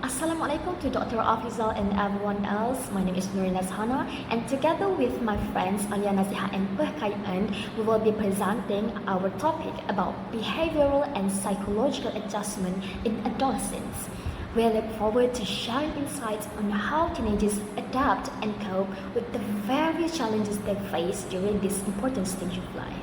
Assalamualaikum to Dr. Afizal and everyone else. My name is Nurina Hana, and together with my friends Alia Naziha and Pehkaian, we will be presenting our topic about behavioral and psychological adjustment in adolescence. We look forward to sharing insights on how teenagers adapt and cope with the various challenges they face during this important stage of life.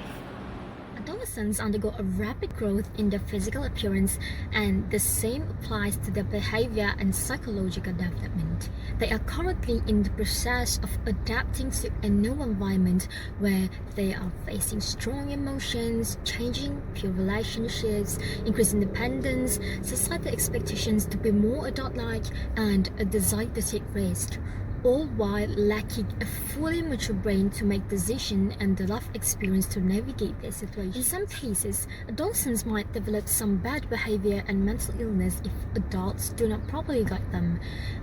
Adolescents undergo a rapid growth in their physical appearance, and the same applies to their behavior and psychological development. They are currently in the process of adapting to a new environment where they are facing strong emotions, changing peer relationships, increased independence, societal expectations to be more adult-like, and a desire to take risks, all while lacking a fully mature brain to make decisions and the life experience to navigate their situation. In some cases, adolescents might develop some bad behavior and mental illness if adults do not properly guide them.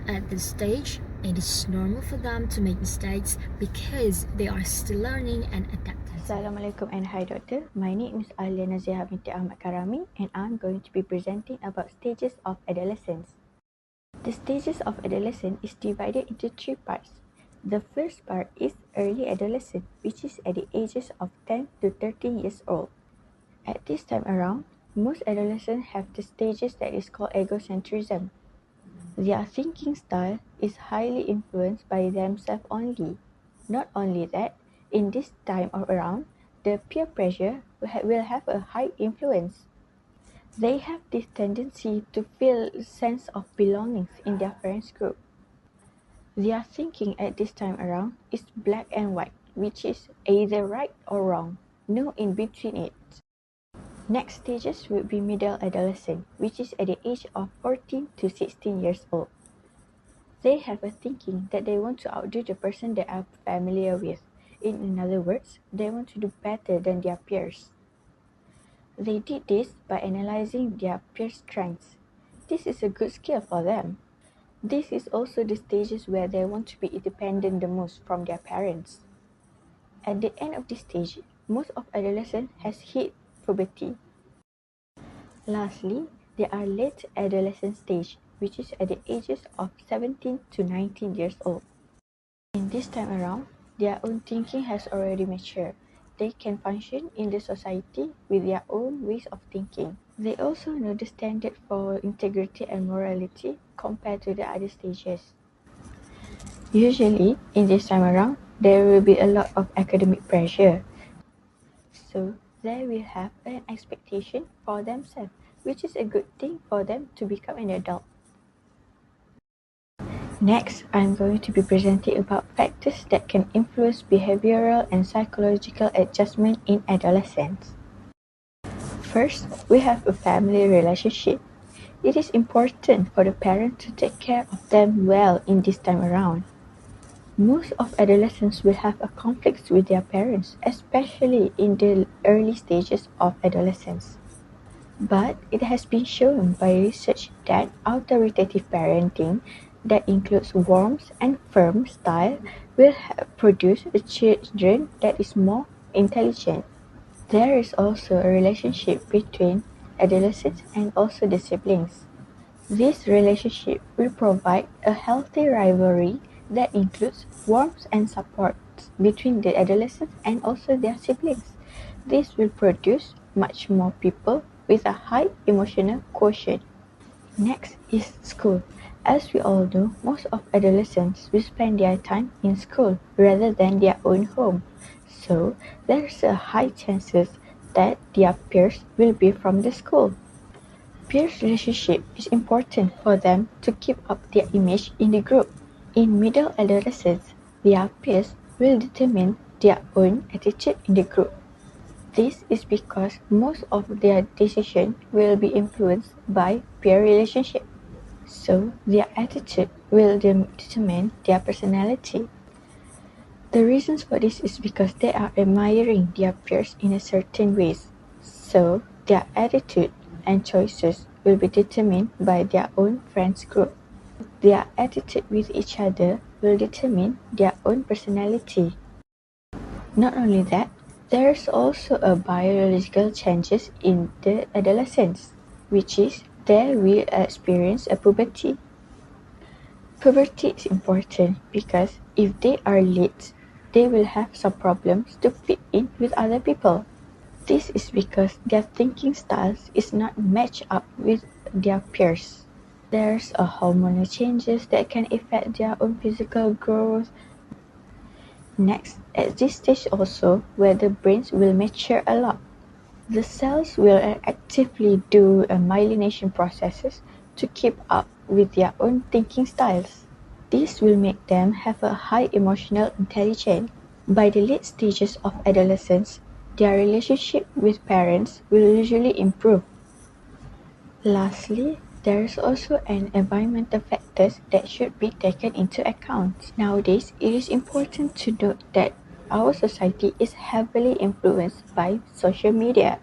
At this stage, it is normal for them to make mistakes because they are still learning and adapting. Assalamualaikum and hi doctor. My name is Alia Naziha binti Ahmad Karami and I'm going to be presenting about stages of adolescence. The stages of adolescence is divided into three parts. The first part is early adolescence, which is at the ages of 10 to 13 years old. At this time around, most adolescents have the stages that is called egocentrism. Their thinking style is highly influenced by themselves only. Not only that, in this time around, the peer pressure will have a high influence. They have this tendency to feel a sense of belonging in their friends group. Their thinking at this time around is black and white, which is either right or wrong, no in between it. Next stages would be middle adolescent, which is at the age of 14 to 16 years old. They have a thinking that they want to outdo the person they are familiar with. In other words, they want to do better than their peers. They did this by analyzing their peers' strengths. This is a good skill for them. This is also the stages where they want to be independent the most from their parents. At the end of this stage, most of adolescents has hit puberty. Lastly, there are late adolescent stage, which is at the ages of 17 to 19 years old. In this time around, their own thinking has already matured. They can function in the society with their own ways of thinking. They also know the standard for integrity and morality compared to the other stages. Usually, in this time around, there will be a lot of academic pressure. So, they will have an expectation for themselves, which is a good thing for them to become an adult. Next, I'm going to be presenting about factors that can influence behavioral and psychological adjustment in adolescence. First, we have a family relationship. It is important for the parent to take care of them well in this time around. Most of adolescents will have a conflict with their parents, especially in the early stages of adolescence. But it has been shown by research that authoritative parenting that includes warmth and firm style will produce a children that is more intelligent. There is also a relationship between adolescents and also the siblings. This relationship will provide a healthy rivalry that includes warmth and support between the adolescents and also their siblings. This will produce much more people with a high emotional quotient. Next is school. As we all know, most of adolescents will spend their time in school rather than their own home. So, there's a high chances that their peers will be from the school. Peer relationship is important for them to keep up their image in the group. In middle adolescence, their peers will determine their own attitude in the group. This is because most of their decisions will be influenced by peer relationship. So, their attitude will determine their personality. The reasons for this is because they are admiring their peers in a certain ways. So, their attitude and choices will be determined by their own friends group. Their attitude with each other will determine their own personality. Not only that, there is also a biological changes in the adolescents, which is they will experience a puberty. Puberty is important because if they are late, they will have some problems to fit in with other people. This is because their thinking styles is not matched up with their peers. There's a hormonal changes that can affect their own physical growth. Next, at this stage also, where the brains will mature a lot, the cells will actively do a myelination processes to keep up with their own thinking styles. This will make them have a high emotional intelligence. By the late stages of adolescence, their relationship with parents will usually improve. Lastly, there is also an environmental factors that should be taken into account. Nowadays, it is important to note that our society is heavily influenced by social media.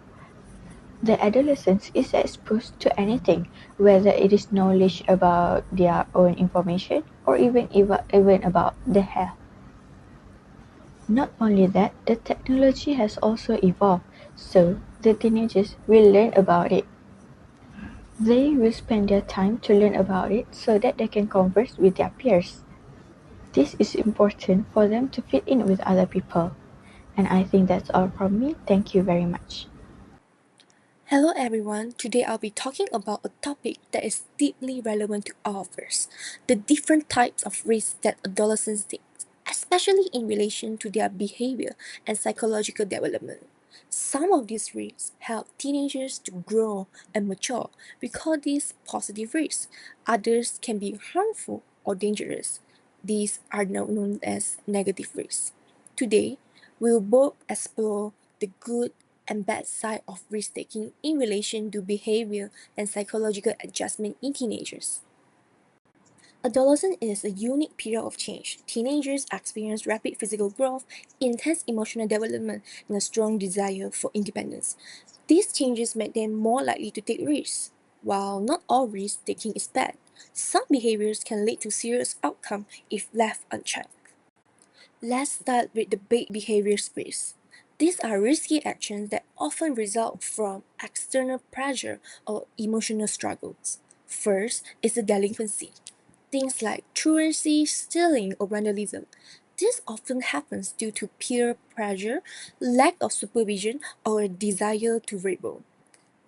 The adolescent is exposed to anything, whether it is knowledge about their own information or even about the health. Not only that, the technology has also evolved, so the teenagers will learn about it. They will spend their time to learn about it so that they can converse with their peers. This is important for them to fit in with other people. And I think that's all from me. Thank you very much. Hello everyone, today I'll be talking about a topic that is deeply relevant to all of us, the different types of risks that adolescents take, especially in relation to their behavior and psychological development. Some of these risks help teenagers to grow and mature. We call these positive risks. Others can be harmful or dangerous. These are now known as negative risks. Today, we'll both explore the good and bad side of risk taking in relation to behavior and psychological adjustment in teenagers. Adolescence is a unique period of change. Teenagers experience rapid physical growth, intense emotional development, and a strong desire for independence. These changes make them more likely to take risks. While not all risk taking is bad, some behaviors can lead to serious outcomes if left unchecked. Let's start with the big behavior risks. These are risky actions that often result from external pressure or emotional struggles. First is the delinquency. Things like truancy, stealing, or vandalism. This often happens due to peer pressure, lack of supervision, or a desire to rebel.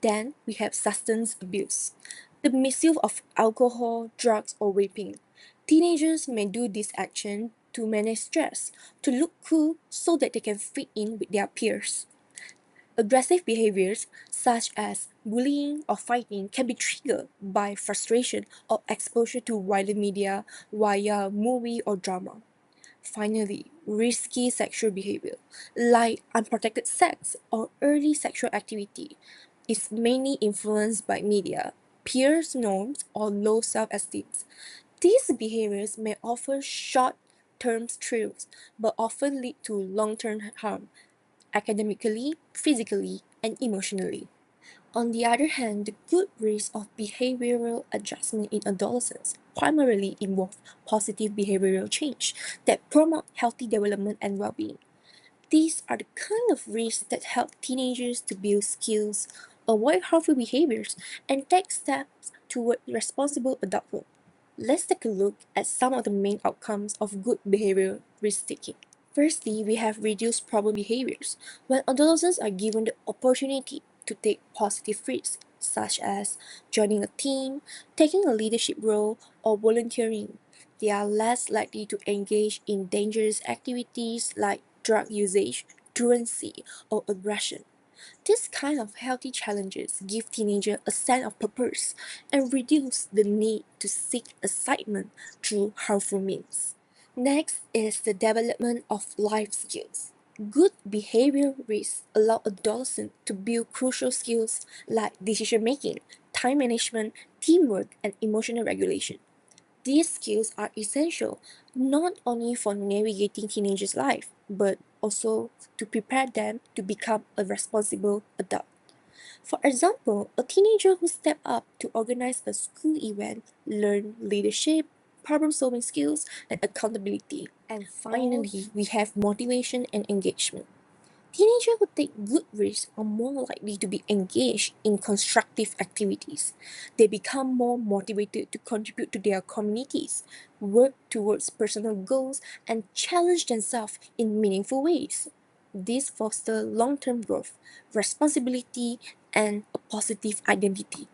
Then we have substance abuse, the misuse of alcohol, drugs, or vaping. Teenagers may do this action to manage stress, to look cool so that they can fit in with their peers. Aggressive behaviors such as bullying or fighting can be triggered by frustration or exposure to violent media via movie or drama. Finally, risky sexual behavior, like unprotected sex or early sexual activity, is mainly influenced by media, peers' norms, or low self esteem. These behaviors may offer short term thrills but often lead to long term harm, academically, physically, and emotionally. On the other hand, the good risks of behavioral adjustment in adolescence primarily involve positive behavioral change that promote healthy development and well-being. These are the kind of risks that help teenagers to build skills, avoid harmful behaviors, and take steps toward responsible adulthood. Let's take a look at some of the main outcomes of good behavioral risk taking. Firstly, we have reduced problem behaviors. When adolescents are given the opportunity to take positive risks, such as joining a team, taking a leadership role, or volunteering, they are less likely to engage in dangerous activities like drug usage, truancy, or aggression. This kind of healthy challenges give teenagers a sense of purpose and reduce the need to seek excitement through harmful means. Next is the development of life skills. Good behavior risks allow adolescents to build crucial skills like decision making, time management, teamwork, and emotional regulation. These skills are essential not only for navigating teenagers' life, but also to prepare them to become a responsible adult. For example, a teenager who steps up to organize a school event learn leadership, problem solving skills, and accountability. And finally, we have motivation and engagement. Teenagers who take good risks are more likely to be engaged in constructive activities. They become more motivated to contribute to their communities, work towards personal goals, and challenge themselves in meaningful ways. This fosters long term growth, responsibility, and a positive identity.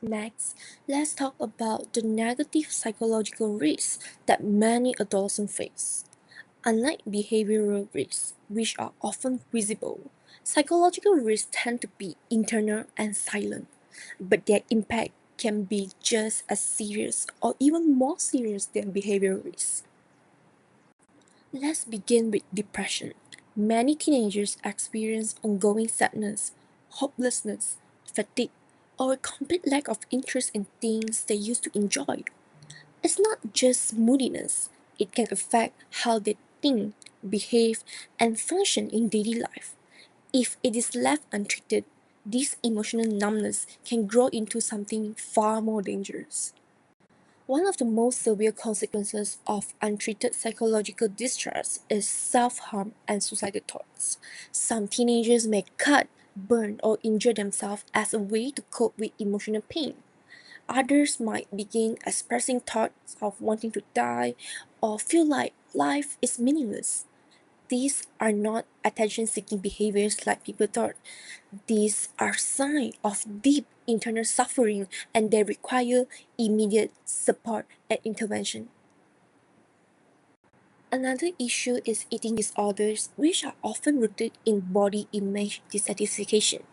Next, let's talk about the negative psychological risks that many adolescents face. Unlike behavioral risks, which are often visible, psychological risks tend to be internal and silent, but their impact can be just as serious or even more serious than behavioral risks. Let's begin with depression. Many teenagers experience ongoing sadness, hopelessness, fatigue, or a complete lack of interest in things they used to enjoy. It's not just moodiness, it can affect how they think, behave, and function in daily life. If it is left untreated, this emotional numbness can grow into something far more dangerous. One of the most severe consequences of untreated psychological distress is self harm and suicidal thoughts. Some teenagers may cut, burn, or injure themselves as a way to cope with emotional pain. Others might begin expressing thoughts of wanting to die or feel like life is meaningless. These are not attention seeking behaviors like people thought. These are signs of deep internal suffering and they require immediate support and intervention. Another issue is eating disorders, which are often rooted in body image dissatisfaction.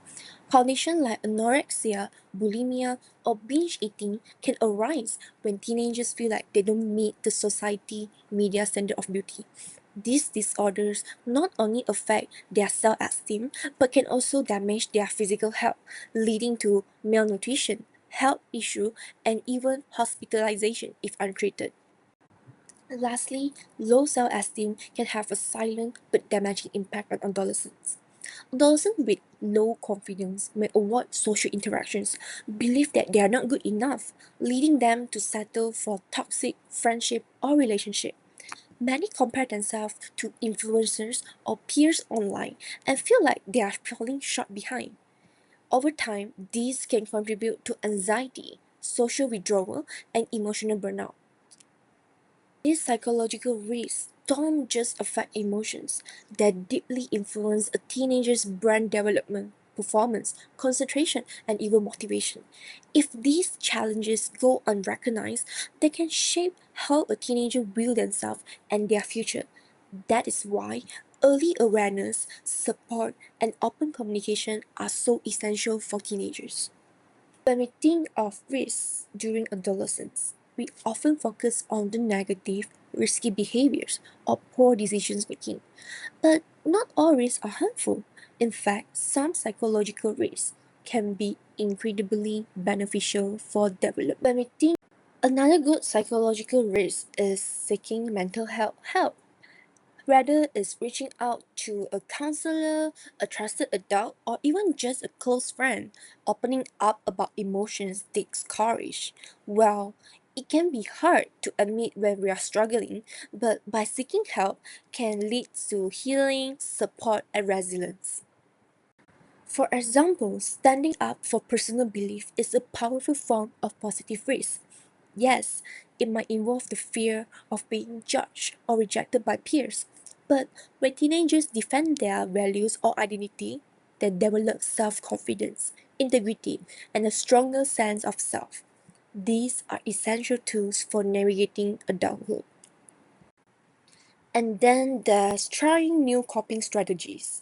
Conditions like anorexia, bulimia, or binge eating can arise when teenagers feel like they don't meet the society media standard of beauty. These disorders not only affect their self esteem but can also damage their physical health, leading to malnutrition, health issues, and even hospitalization if untreated. Lastly, low self esteem can have a silent but damaging impact on adolescents. Adolescents with low confidence may avoid social interactions, believe that they are not good enough, leading them to settle for toxic friendship or relationship. Many compare themselves to influencers or peers online and feel like they are falling short behind. Over time, these can contribute to anxiety, social withdrawal, and emotional burnout. These psychological risks don't just affect emotions, they deeply influence a teenager's brain development, performance, concentration, and even motivation. If these challenges go unrecognized, they can shape how a teenager views themselves and their future. That is why early awareness, support, and open communication are so essential for teenagers. When we think of risks during adolescence, we often focus on the negative, risky behaviors or poor decisions making. But not all risks are harmful. In fact, some psychological risks can be incredibly beneficial for development. When we think another good psychological risk is seeking mental health help. Whether it's reaching out to a counselor, a trusted adult, or even just a close friend, opening up about emotions takes courage. Well, it can be hard to admit when we are struggling, but by seeking help can lead to healing, support, and resilience. For example, standing up for personal belief is a powerful form of positive risk. Yes, it might involve the fear of being judged or rejected by peers, but when teenagers defend their values or identity, they develop self confidence, integrity, and a stronger sense of self. These are essential tools for navigating adulthood. And then there's trying new coping strategies.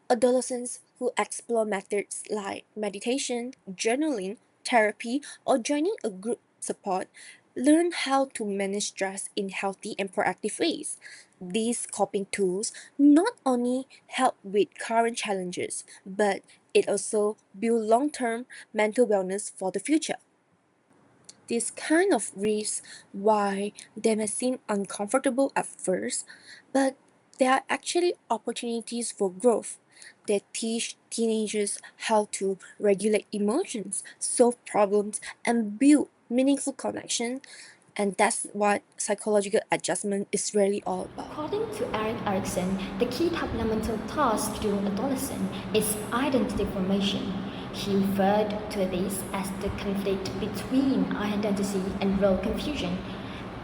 Adolescents who explore methods like meditation, journaling, therapy, or joining a group support learn how to manage stress in healthy and proactive ways. These coping tools not only help with current challenges, but it also build long-term mental wellness for the future. These kind of risks, why they may seem uncomfortable at first, but they are actually opportunities for growth. They teach teenagers how to regulate emotions, solve problems, and build meaningful connection. And that's what psychological adjustment is really all about. According to Erik Erikson, the key developmental task during adolescence is identity formation. He referred to this as the conflict between identity and role confusion.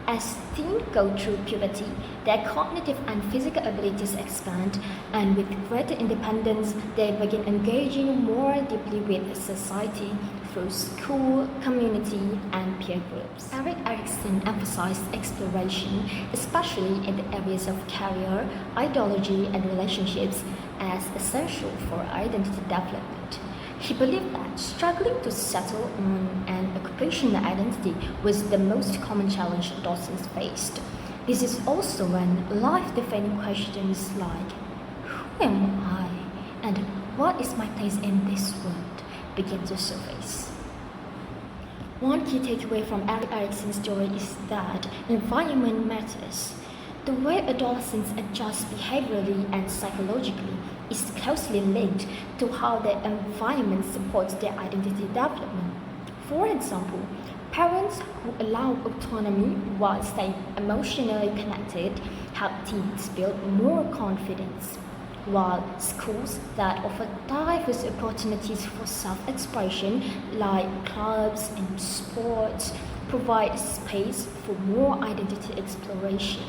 As teens go through puberty, their cognitive and physical abilities expand, and with greater independence, they begin engaging more deeply with society through school, community, and peer groups. Erik Erikson emphasized exploration, especially in the areas of career, ideology, and relationships, as essential for identity development. He believed that struggling to settle on an occupational identity was the most common challenge adolescents faced. This is also when life-defining questions like, who am I and what is my place in this world begin to surface. One key takeaway from Erik Erikson's story is that environment matters. The way adolescents adjust behaviorally and psychologically is closely linked to how their environment supports their identity development. For example, parents who allow autonomy while staying emotionally connected help teens build more confidence, while schools that offer diverse opportunities for self-expression like clubs and sports provide space for more identity exploration.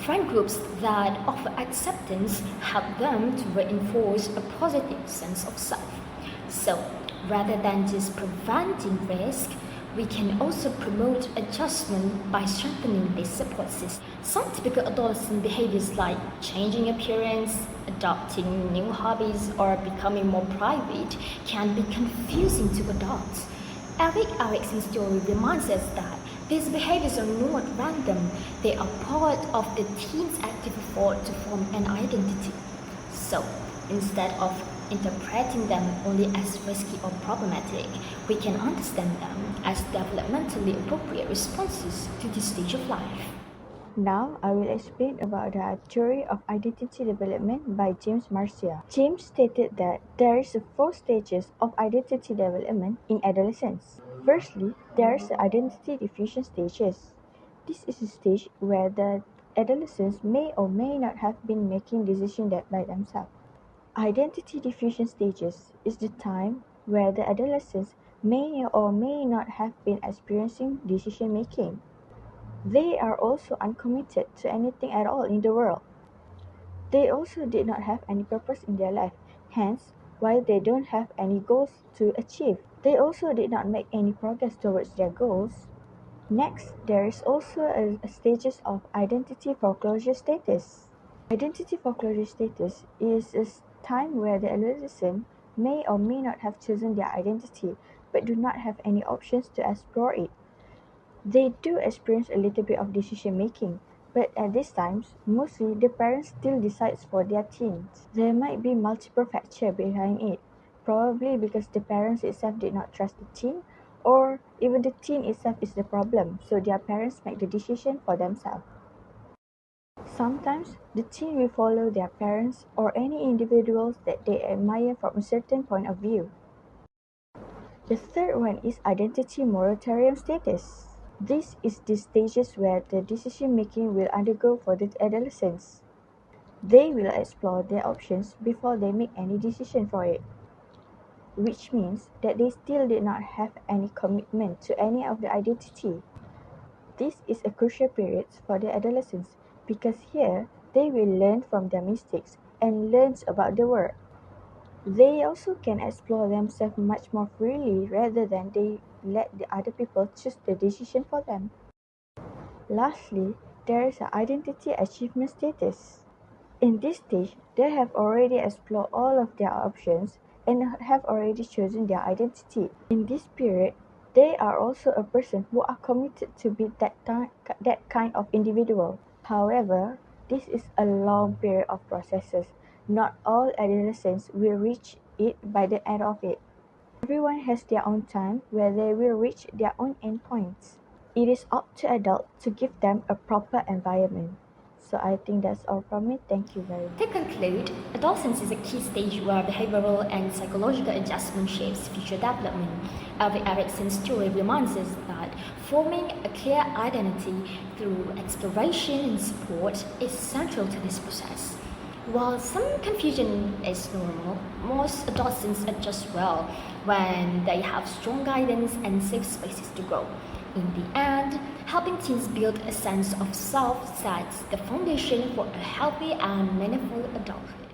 Friend groups that offer acceptance help them to reinforce a positive sense of self. So, rather than just preventing risk, we can also promote adjustment by strengthening this support system. Some typical adolescent behaviors like changing appearance, adopting new hobbies, or becoming more private can be confusing to adults. Erik Erikson's story reminds us that these behaviors are not random, they are part of the teen's active effort to form an identity. So, instead of interpreting them only as risky or problematic, we can understand them as developmentally appropriate responses to this stage of life. Now, I will explain about the theory of identity development by James Marcia. James stated that there is 4 stages of identity development in adolescence. Firstly, there is the identity diffusion stages. This is a stage where the adolescents may or may not have been making decisions by themselves. Identity diffusion stages is the time where the adolescents may or may not have been experiencing decision making. They are also uncommitted to anything at all in the world. They also did not have any purpose in their life, hence why they don't have any goals to achieve. They also did not make any progress towards their goals. Next, there is also a stages of identity foreclosure status. Identity foreclosure status is a time where the adolescent may or may not have chosen their identity but do not have any options to explore it. They do experience a little bit of decision making, but at these times, mostly the parents still decides for their teens. There might be multiple factors behind it, probably because the parents itself did not trust the teen, or even the teen itself is the problem, so their parents make the decision for themselves. Sometimes, the teen will follow their parents or any individuals that they admire from a certain point of view. The third one is identity moratorium status. This is the stages where the decision making will undergo for the adolescents. They will explore their options before they make any decision for it, which means that they still did not have any commitment to any of the identity. This is a crucial period for the adolescents because here they will learn from their mistakes and learn about the world. They also can explore themselves much more freely rather than they let the other people choose the decision for them. Lastly, there is an identity achievement status. In this stage, they have already explored all of their options and have already chosen their identity. In this period, they are also a person who are committed to be that kind of individual. However, this is a long period of processes. Not all adolescents will reach it by the end of it. Everyone has their own time where they will reach their own endpoints. It is up to adults to give them a proper environment. So I think that's all from me. Thank you very much. To conclude, adolescence is a key stage where behavioral and psychological adjustment shapes future development. Every Erikson story reminds us that forming a clear identity through exploration and support is central to this process. While some confusion is normal, most adolescents adjust well when they have strong guidance and safe spaces to grow. In the end, helping teens build a sense of self sets the foundation for a healthy and meaningful adulthood.